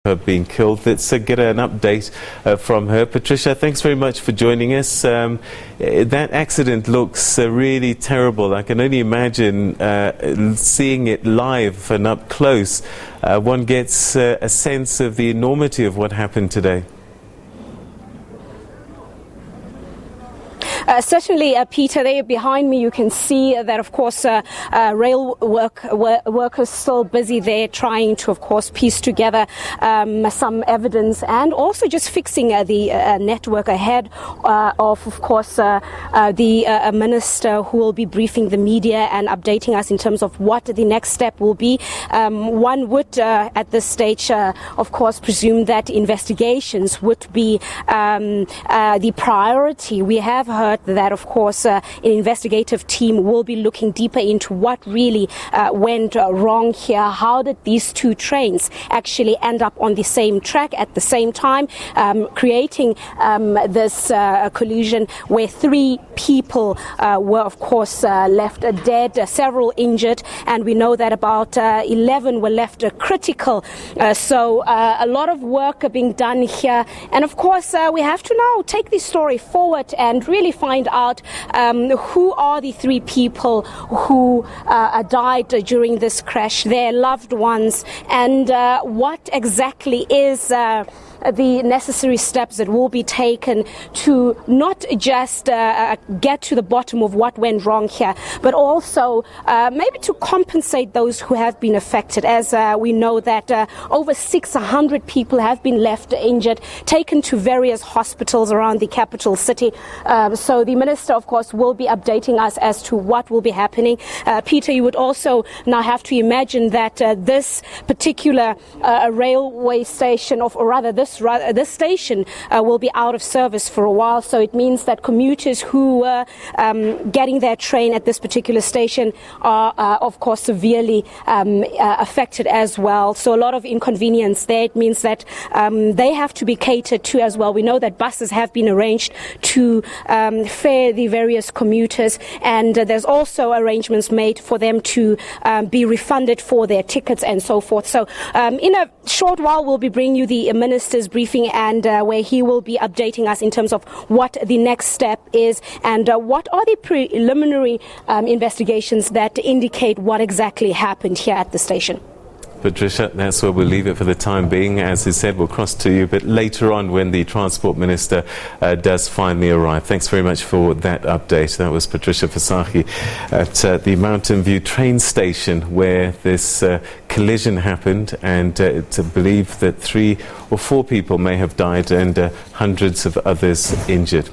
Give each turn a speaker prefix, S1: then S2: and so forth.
S1: her being killed. Let's get an update from her. Patricia, thanks very much for joining us. That accident looks really terrible. I can only imagine seeing it live and up close. One gets a sense of the enormity of what happened today.
S2: Certainly, Peter, there behind me you can see that, of course, rail workers still busy there trying to, of course, piece together some evidence and also just fixing the network ahead of course, the minister who will be briefing the media and updating us in terms of what the next step will be. One would, at this stage, of course, presume that investigations would be the priority. We have heard that, of course, an investigative team will be looking deeper into what really went wrong here. How did these two trains actually end up on the same track at the same time, creating this collision where 3 people were, of course, left dead, several injured, and we know that about 11 were left critical. So a lot of work being done here, and of course we have to now take this story forward and really find out who are the 3 people who died during this crash, their loved ones, and what exactly is the necessary steps that will be taken to not just get to the bottom of what went wrong here, but also maybe to compensate those who have been affected, as we know that over 600 people have been left injured, taken to various hospitals around the capital city. So the minister, of course, will be updating us as to what will be happening. Peter, you would also now have to imagine that this particular railway station, or rather this station will be out of service for a while, so it means that commuters who were getting their train at this particular station are of course severely affected as well. So a lot of inconvenience there. It means that they have to be catered to as well. We know that buses have been arranged to fare the various commuters, and there's also arrangements made for them to be refunded for their tickets and so forth. So in a short while we'll be bringing you the minister's briefing, and where he will be updating us in terms of what the next step is and what are the preliminary investigations that indicate what exactly happened here at the station.
S1: Patricia, that's where we'll leave it for the time being. As I said, we'll cross to you, but later on when the Transport Minister does finally arrive. Thanks very much for that update. That was Patricia Visagie at the Mountain View train station where this collision happened, and to believe that 3 or 4 people may have died and hundreds of others injured.